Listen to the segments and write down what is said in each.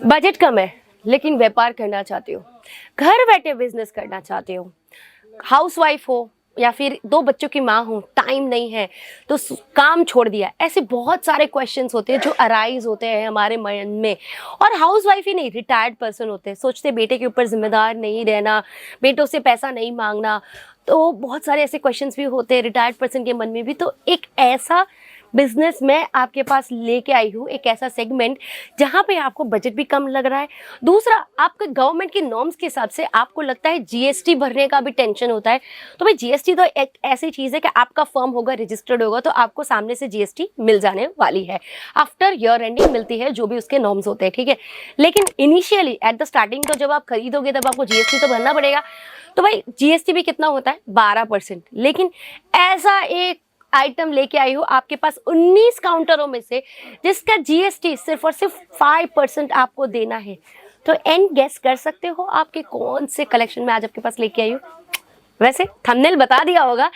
Budget कम है लेकिन व्यापार करना चाहते हो, घर बैठे बिजनेस करना चाहते हो, हाउसवाइफ हो या फिर दो बच्चों की माँ हो, टाइम नहीं है तो काम छोड़ दिया, ऐसे बहुत सारे क्वेश्चंस होते हैं जो अराइज होते हैं हमारे मन में। और हाउसवाइफ ही नहीं, रिटायर्ड पर्सन होते हैं, सोचते बेटे के ऊपर जिम्मेदार नहीं रहना, बेटों से पैसा नहीं मांगना। तो बहुत सारे ऐसे क्वेश्चंस भी होते हैं रिटायर्ड पर्सन के मन में भी। तो एक ऐसा बिजनेस मैं आपके पास लेके आई हूँ, एक ऐसा सेगमेंट जहाँ पे आपको बजट भी कम लग रहा है। दूसरा, आपके गवर्नमेंट की नॉर्म्स के हिसाब से आपको लगता है जीएसटी भरने का भी टेंशन होता है, तो भाई जीएसटी तो एक ऐसी चीज़ है कि आपका फर्म होगा, रजिस्टर्ड होगा, तो आपको सामने से जीएसटी मिल जाने वाली है। आफ्टर ईयर एंडिंग मिलती है, जो भी उसके नॉर्म्स होते हैं, ठीक है। लेकिन इनिशियली एट द स्टार्टिंग तो जब आप खरीदोगे तब आपको जीएसटी तो भरना पड़ेगा। तो भाई जीएसटी भी कितना होता है, 12%। लेकिन ऐसा एक आइटम लेके आई हूँ आपके पास 19 काउंटरों में से जिसका जीएसटी सिर्फ और सिर्फ 5% आपको देना है। तो एंड गेस कर सकते हो आपके कौन से कलेक्शन में आज आपके पास लेके आई हूँ। वैसे थंबनेल बता दिया होगा,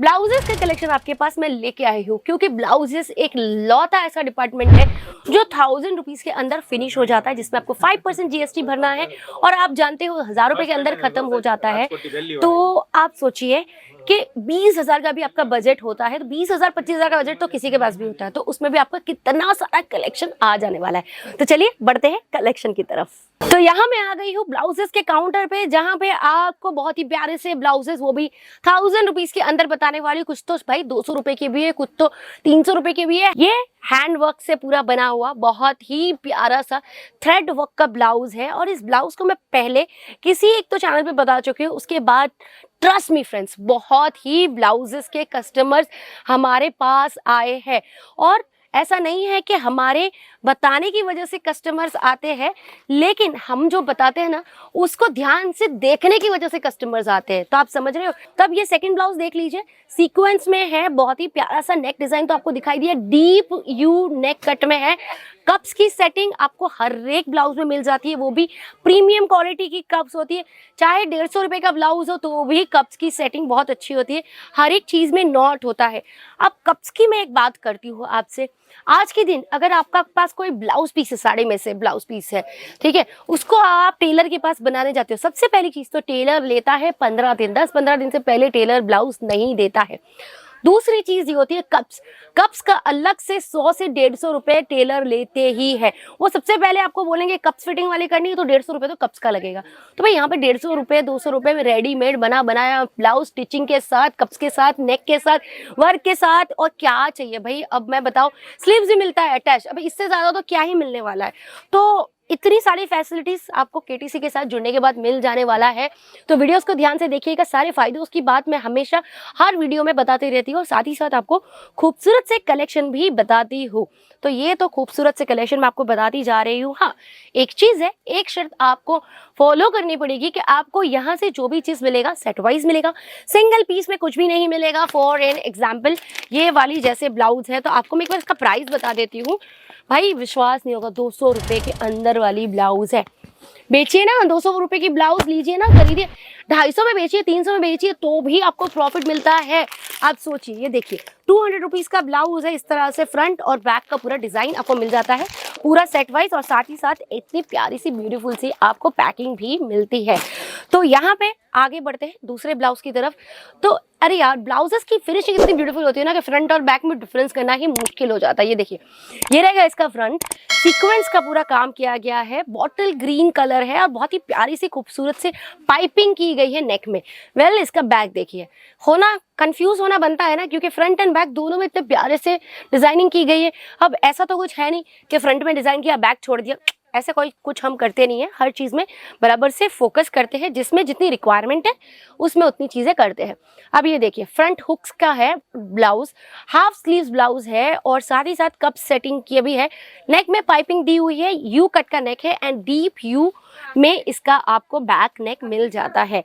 ब्लाउजेस का कलेक्शन आपके पास मैं लेके आई हूँ, क्योंकि ब्लाउजेस एक लौता ऐसा डिपार्टमेंट है जो 1000 रुपीज के अंदर फिनिश हो जाता है, जिसमें आपको 5% जीएसटी भरना है और आप जानते हो 1000 रुपए के अंदर खत्म हो जाता है। तो आप सोचिए कि 20,000 का भी आपका बजट होता है, तो 20,000 25,000 का बजट तो किसी के पास भी होता है, तो उसमें भी आपका कितना सारा कलेक्शन आ जाने वाला है। तो चलिए बढ़ते हैं कलेक्शन की तरफ। तो यहाँ मैं आ गई हूँ ब्लाउजेस के काउंटर पे, जहाँ पे आपको बहुत ही प्यारे से ब्लाउजेस, वो भी 1000 रुपीज के अंदर बताने वाली। कुछ तो भाई 200 रुपए के भी है, कुछ तो 300 रुपए के भी है। ये हैंड वर्क से पूरा बना हुआ बहुत ही प्यारा सा थ्रेड वर्क का ब्लाउज है। और इस ब्लाउज को मैं पहले किसी एक तो चैनल पे बता चुकी हूँ, उसके बाद ट्रस्ट मी फ्रेंड्स, बहुत ही ब्लाउजेस के कस्टमर्स हमारे पास आए हैं। और ऐसा नहीं है कि हमारे बताने की वजह से कस्टमर्स आते हैं, लेकिन हम जो बताते हैं ना उसको ध्यान से देखने की वजह से कस्टमर्स आते हैं। तो आप समझ रहे हो। तब ये सेकंड ब्लाउज देख लीजिए, सीक्वेंस में है, बहुत ही प्यारा सा नेक डिजाइन तो आपको दिखाई दिया, डीप यू नेक कट में है। कप्स की सेटिंग आपको हर एक ब्लाउज में मिल जाती है, वो भी प्रीमियम क्वालिटी की कप्स होती है। चाहे 150 रुपए का ब्लाउज हो तो भी कप्स की सेटिंग बहुत अच्छी होती है, हर एक चीज में नॉट होता है। अब कप्स की मैं एक बात करती हूँ आपसे, आज के दिन अगर आपका पास कोई ब्लाउज पीस है, साड़ी में से ब्लाउज पीस है, ठीक है, उसको आप टेलर के पास बनाने जाते हो, सबसे पहली चीज तो टेलर लेता है 15 दिन, 10-15 दिन से पहले टेलर ब्लाउज नहीं देता है। दूसरी चीज ये होती है कप्स। कप्स का अलग से 100 से 150 रुपए टेलर लेते ही है। वो सबसे पहले आपको बोलेंगे कप्स फिटिंग वाली करनी है तो 150 रुपए तो कप्स का लगेगा। तो भाई यहाँ पे 150 रुपए 200 रुपए में रेडीमेड बना बनाया ब्लाउज, स्टिचिंग के साथ, कप्स के साथ, नेक के साथ, वर्क के साथ, और क्या चाहिए भाई। अब मैं बताऊं, स्लीव्स भी मिलता है अटैच, अब इससे ज्यादा तो क्या ही मिलने वाला है। तो इतनी सारी फैसिलिटीज आपको केटीसी के साथ जुड़ने के बाद मिल जाने वाला है। तो वीडियोस को ध्यान से देखिएगा, सारे फायदे उसकी बात मैं हमेशा हर वीडियो में बताती रहती हूँ, और साथ ही साथ आपको खूबसूरत से कलेक्शन भी बताती हूँ। तो ये तो खूबसूरत से कलेक्शन मैं आपको बताती जा रही हूँ। हाँ, एक चीज है, एक शर्त आपको फॉलो करनी पड़ेगी कि आपको यहाँ से जो भी चीज मिलेगा सेट वाइज मिलेगा, सिंगल पीस में कुछ भी नहीं मिलेगा। फॉर एन एग्जाम्पल ये वाली जैसे ब्लाउज है, तो आपको मैं एक बार इसका प्राइस बता देती हूँ। भाई विश्वास नहीं होगा, 200 रुपए के अंदर वाली ब्लाउज है। बेचिए ना, 200 रुपए की ब्लाउज लीजिए ना, खरीदिए, 250 में बेचिए, 300 में बेचिए, तो भी आपको प्रॉफिट मिलता है। आप सोचिए, ये देखिए 200 रुपीज का ब्लाउज है, इस तरह से फ्रंट और बैक का पूरा डिजाइन आपको मिल जाता है, पूरा सेट वाइज, और साथ ही साथ इतनी प्यारी सी ब्यूटीफुल सी आपको पैकिंग भी मिलती है। तो यहाँ पे आगे बढ़ते हैं दूसरे ब्लाउज की तरफ। तो अरे यार, ब्लाउजेस की फिनिशिंग इतनी ब्यूटीफुल होती है ना कि फ्रंट और बैक में डिफरेंस करना ही मुश्किल हो जाता है। ये देखिए, ये रहेगा इसका फ्रंट, सीक्वेंस का पूरा काम किया गया है, बॉटल ग्रीन कलर है, और बहुत ही प्यारी सी खूबसूरत से पाइपिंग की गई है नेक में। वेल, इसका बैक देखिए, होना कंफ्यूज होना बनता है ना, क्योंकि फ्रंट एंड बैक दोनों में इतने प्यारे से डिजाइनिंग की गई है। अब ऐसा तो कुछ है नहीं कि फ्रंट में डिजाइन किया बैक छोड़ दिया, ऐसा कोई कुछ हम करते नहीं है। हर चीज में बराबर से फोकस करते हैं, जिसमें जितनी रिक्वायरमेंट है उसमें उतनी चीजें करते हैं। अब ये देखिए, फ्रंट हुक्स का है ब्लाउज, हाफ स्लीव्स ब्लाउज है, और साथ ही साथ कप सेटिंग की भी है। नेक में पाइपिंग दी हुई है, यू कट का नेक है, एंड डीप यू में इसका आपको बैक नेक मिल जाता है।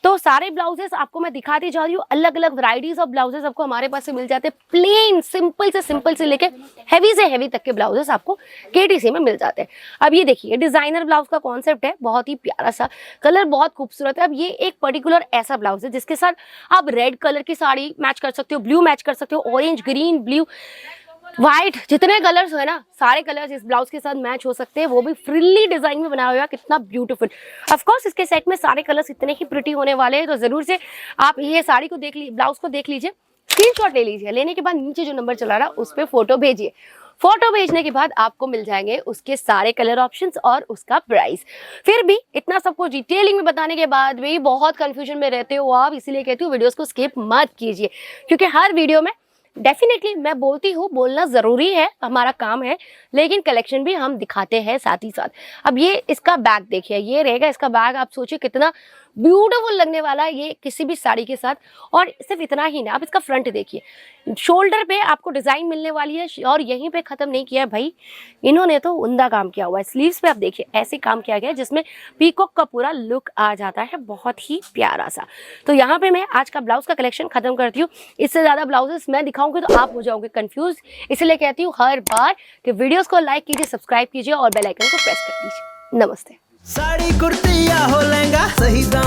तो सारे ब्लाउजेस आपको मैं दिखाती जा रही हूँ, अलग अलग वैरायटीज ऑफ ब्लाउजेस आपको हमारे पास से मिल जाते हैं। प्लेन सिंपल से लेके हैवी से हैवी तक के ब्लाउजेस आपको केटीसी में मिल जाते हैं। अब ये देखिए, डिजाइनर ब्लाउज का कॉन्सेप्ट है, बहुत ही प्यारा सा कलर, बहुत खूबसूरत है। अब ये एक पर्टिकुलर ऐसा ब्लाउज है जिसके साथ आप रेड कलर की साड़ी मैच कर सकते हो, ब्लू मैच कर सकते हो, ऑरेंज, ग्रीन, ब्लू, व्हाइट जितने कलर्स है ना, सारे कलर्स इस ब्लाउज के साथ मैच हो सकते हैं, वो भी फ्रिली डिजाइन में बनाया हुआ, कितना ब्यूटीफुल। ऑफ कोर्स इसके सेट में सारे कलर्स इतने ही प्रिटी होने वाले हैं, तो जरूर से आप ये साड़ी को देख लीजिए, ब्लाउज को देख लीजिए, स्क्रीनशॉट ले लीजिए। लेने के बाद नीचे जो नंबर चला रहा उस पर फोटो भेजिए। फोटो भेजने के बाद आपको मिल जाएंगे उसके सारे कलर ऑप्शंस और उसका प्राइस। फिर भी इतना सब कुछ डिटेलिंग में बताने के बाद भी बहुत कंफ्यूजन में रहते हो आप, इसीलिए कहती हूँ वीडियोस को स्किप मत कीजिए, क्योंकि हर वीडियो में डेफिनेटली मैं बोलती हूँ, बोलना ज़रूरी है, हमारा काम है, लेकिन कलेक्शन भी हम दिखाते हैं साथ ही साथ। अब ये इसका बैग देखिए, ये रहेगा इसका बैग, आप सोचिए कितना ब्यूटीफुल लगने वाला है ये किसी भी साड़ी के साथ। और सिर्फ इतना ही ना, आप इसका फ्रंट देखिए, शोल्डर पे आपको डिज़ाइन मिलने वाली है, और यहीं पे ख़त्म नहीं किया है भाई, इन्होंने तो उमदा काम किया हुआ है। स्लीव्स पे आप देखिए ऐसे काम किया गया है जिसमें पीकॉक का पूरा लुक आ जाता है, बहुत ही प्यारा सा। तो यहाँ पे मैं आज का ब्लाउज का कलेक्शन खत्म करती हूँ। इससे ज़्यादा ब्लाउजेस मैं दिखाऊंगी तो आप हो जाओगे कंफ्यूज, इसलिए कहती हूँ हर बार कि वीडियोस को लाइक कीजिए, सब्सक्राइब कीजिए और बेल आइकन को प्रेस कर दीजिए। नमस्ते। साड़ी कुर्ती या हो लहंगा, सही दाम